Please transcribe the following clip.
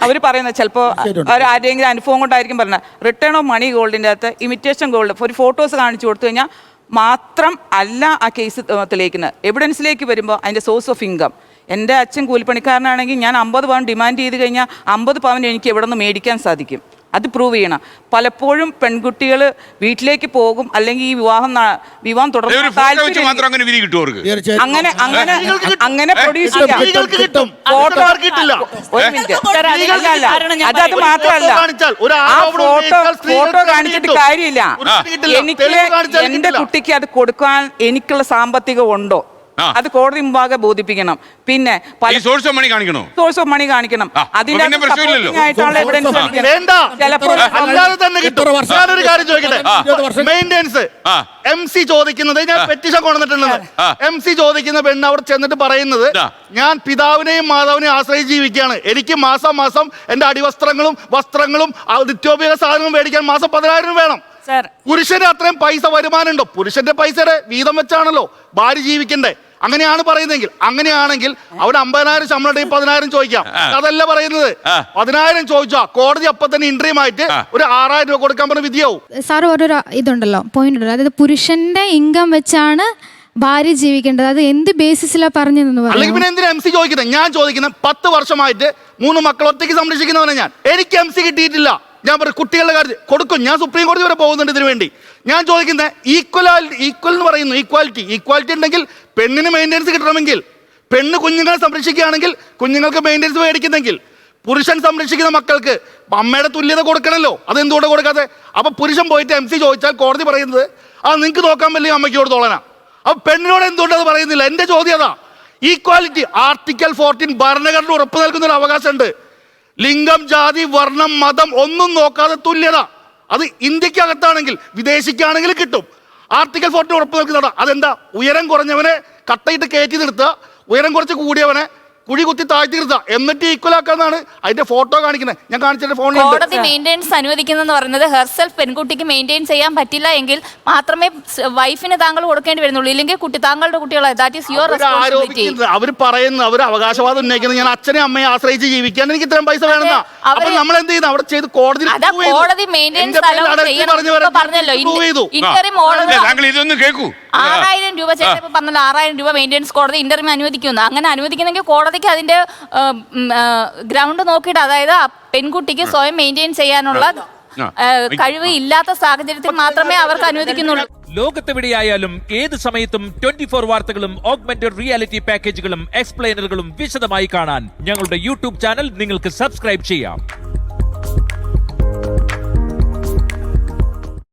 അവർ പറയുന്നത് ചിലപ്പോൾ ആരെങ്കിലും അനുഭവം കൊണ്ടായിരിക്കും പറഞ്ഞത്. റിട്ടേൺ ഓഫ് മണി ഗോൾഡിൻ്റെ അകത്ത് ഇമിറ്റേഷൻ ഗോൾഡ് ഒരു ഫോട്ടോസ് കാണിച്ചു കൊടുത്തു കഴിഞ്ഞാൽ മാത്രം അല്ല ആ കേസ് തെളിയിക്കുന്നത്. എവിഡൻസിലേക്ക് വരുമ്പോൾ അതിൻ്റെ സോഴ്സ് ഓഫ് ഇൻകം. എൻ്റെ അച്ഛൻ കൂലിപ്പണിക്കാരനാണെങ്കിൽ ഞാൻ 50 പവൻ ഡിമാൻഡ് ചെയ്ത് കഴിഞ്ഞാൽ 50 പവൻ എനിക്ക് എവിടെ നിന്ന് മേടിക്കാൻ സാധിക്കും. അത് പ്രൂവ് ചെയ്യണം. പലപ്പോഴും പെൺകുട്ടികൾ വീട്ടിലേക്ക് പോകും, അല്ലെങ്കിൽ ഈ വിവാഹം തുടർന്ന് അങ്ങനെ പ്രൊഡ്യൂസ് ചെയ്യാം. ഒരു മിനിറ്റ്, അത് മാത്രമല്ല, ആ ഫോട്ടോ കാണിച്ചിട്ട് കാര്യമില്ല. എനിക്ക് എൻ്റെ കുട്ടിക്ക് അത് കൊടുക്കാൻ എനിക്കുള്ള സാമ്പത്തികം ഉണ്ടോ അത് കോടതി മുമ്പാകെ ബോധിപ്പിക്കണം. പിന്നെ സോഴ്സ് ഓഫ് മണി കാണിക്കണം. അതിന്റെ MC ചോദിക്കുന്നത്, ഞാൻ പെറ്റീഷൻ കൊണ്ടുവന്നിട്ടുണ്ടെന്ന്. MC ചോദിക്കുന്ന പെണ്ണ് അവിടെ ചെന്നിട്ട് പറയുന്നത്, ഞാൻ പിതാവിനെയും മാതാവിനെയും ആശ്രയിച്ച് ജീവിക്കുകയാണ്. എനിക്ക് മാസം മാസം എന്റെ അടിവസ്ത്രങ്ങളും വസ്ത്രങ്ങളും നിത്യോപയോഗ സാധനങ്ങളും മേടിക്കാൻ മാസം 10,000 വേണം. പുരുഷന് അത്രയും പൈസ വരുമാനം ഉണ്ടോ? പുരുഷന്റെ പൈസയുടെ വീതം വെച്ചാണല്ലോ ഭാര്യ ജീവിക്കണ്ടേ. അങ്ങനെയാണ് പറയുന്നതെങ്കിൽ, അങ്ങനെയാണെങ്കിൽ അവിടെ 50,000 ശമ്പളം 10,000 ചോദിക്കാം. അതല്ല പറയുന്നത്. 10,000 ചോദിച്ചാ കോടതി അപ്പൊ തന്നെ ഇൻട്രീം ആയിട്ട് ഒരു 6,000 രൂപ കൊടുക്കാൻ പറഞ്ഞ വിധിയാവും. സാർ ഓരോ ഇതുണ്ടല്ലോ, പോയിന്റ് ഉണ്ടല്ലോ, അതായത് പുരുഷന്റെ ഇൻകം വെച്ചാണ് ഭാര്യ ജീവിക്കേണ്ടത്. അത് എന്ത് ബേസിസിലാണ് പറഞ്ഞതെന്ന് അല്ലെങ്കിൽ പിന്നെ എന്തിനാ MC ചോദിക്കുന്നത്? ഞാൻ ചോദിക്കുന്നത് 10 വർഷമായിട്ട് 3 മക്കൾ ഒറ്റയ്ക്ക് സംരക്ഷിക്കുന്നവനെ എനിക്ക് MC കിട്ടിയിട്ടില്ല. ഞാൻ പറയും കുട്ടികളുടെ കാര്യത്തിൽ കൊടുക്കും. ഞാൻ സുപ്രീം കോടതി വരെ പോകുന്നുണ്ട് ഇതിനു വേണ്ടി. ഞാൻ ചോദിക്കുന്നത് ഈക്വൽ എന്ന് പറയുന്നു. ഈക്വാലിറ്റി ഉണ്ടെങ്കിൽ പെണ്ണിന് മെയിൻ്റെനൻസ് കിട്ടണമെങ്കിൽ, പെണ്ണ് കുഞ്ഞുങ്ങളെ സംരക്ഷിക്കുകയാണെങ്കിൽ കുഞ്ഞുങ്ങൾക്ക് മെയിൻ്റെനൻസ് മേടിക്കുന്നെങ്കിൽ, പുരുഷൻ സംരക്ഷിക്കുന്ന മക്കൾക്ക് അമ്മയുടെ തുല്യത കൊടുക്കണമല്ലോ. അത് എന്തുകൊണ്ട് കൊടുക്കാതെ? അപ്പൊ പുരുഷൻ പോയിട്ട് MC ചോദിച്ചാൽ കോടതി പറയുന്നത് അത് നിങ്ങൾക്ക് നോക്കാൻ പറ്റില്ല, അമ്മയ്ക്ക് കൊടുത്തോളാനാ. അപ്പൊ പെണ്ണിനോട് എന്തുകൊണ്ട് അത് പറയുന്നില്ല? എന്റെ ചോദ്യം അതാ. ഈക്വാലിറ്റി ആർട്ടിക്കിൾ 14 ഭരണഘടന ഉറപ്പു നൽകുന്ന ഒരു അവകാശമുണ്ട്. ലിംഗം, ജാതി, വർണ്ണം, മതം ഒന്നും നോക്കാതെ തുല്യത. അത് ഇന്ത്യക്കകത്താണെങ്കിൽ വിദേശിക്കാണെങ്കിൽ കിട്ടും. ആർട്ടിക്കിൾ 14 ഉറപ്പ് നൽകുന്നതാണ്. അതെന്താ? ഉയരം കുറഞ്ഞവനെ കട്ടയിട്ട് കയറ്റി നിർത്തുക, ഉയരം കുറച്ച് കൂടിയവനെ കുഴി കുത്തി താഴ്ത്തി നിർത്തുക, എന്നിട്ട് ഈക്വൽ ആക്കാന്നാണ് അതിന്റെ ഫോട്ടോ കാണിക്കുന്നത്. ഞാൻ കാണിച്ചിട്ട് ഫോണിൽ കോടതി മെയിൻ്റെനൻസ് അനുവദിക്കുന്നതെന്ന് പറയുന്നത് ഹെർസെൽഫ് പെൺകുട്ടിക്ക് മെയിൻറ്റെയിൻ ചെയ്യാൻ പറ്റില്ല എങ്കിൽ മാത്രമേ വൈഫിന് താങ്കൾ കൊടുക്കേണ്ടി വരുന്നുള്ളൂ. ഇല്ലെങ്കിൽ താങ്കളുടെ കുട്ടികളെ ദാറ്റ് ഈസ് യുവർ റെസ്പോൺസിബിലിറ്റി. അവർ പറയുന്നത്, അവർ അവകാശവാദം ഉന്നയിക്കുന്നത് ഞാൻ അച്ഛനെ അമ്മയെ ആശ്രയിച്ച് ജീവിക്കാൻ എനിക്ക് ഇത്രയും പൈസ വേണമെന്നാ. അപ്പൊ നമ്മൾ എന്ത് ചെയ്യുന്നു? അവിടെ ചെയ്ത് കോടതി മെയിൻ്റെനൻസ് പറഞ്ഞല്ലോ. ഇന്ററിം ഓർഡർ 6,000 രൂപ ചേട്ടൻ പറഞ്ഞല്ലോ, 6,000 രൂപ മെയിൻ്റെനൻസ് കോടതി ഇന്ററിം അനുവദിക്കുന്നു. അങ്ങനെ അനുവദിക്കുന്നെങ്കിൽ കോടതിക്ക് അതിന്റെ ഗ്രൗണ്ട് നോക്കിയിട്ട്, അതായത് പെൺകുട്ടിക്ക് സ്വയം മെയിൻറ്റെയിൻ ചെയ്യാനുള്ള കഴിവ് ഇല്ലാത്ത സാഹചര്യത്തിൽ മാത്രമേ അവർക്ക് അനുവദിക്കുന്നുള്ളൂ. ലോകത്തെവിടെയായാലും ഏത് സമയത്തും 24 വാർത്തകളും ഓഗ്മെന്റഡ് റിയാലിറ്റി പാക്കേജുകളും എക്സ്പ്ലെയിനറുകളും വിശദമായി കാണാൻ ഞങ്ങളുടെ YouTube ചാനൽ നിങ്ങൾക്ക് സബ്സ്ക്രൈബ് ചെയ്യാം.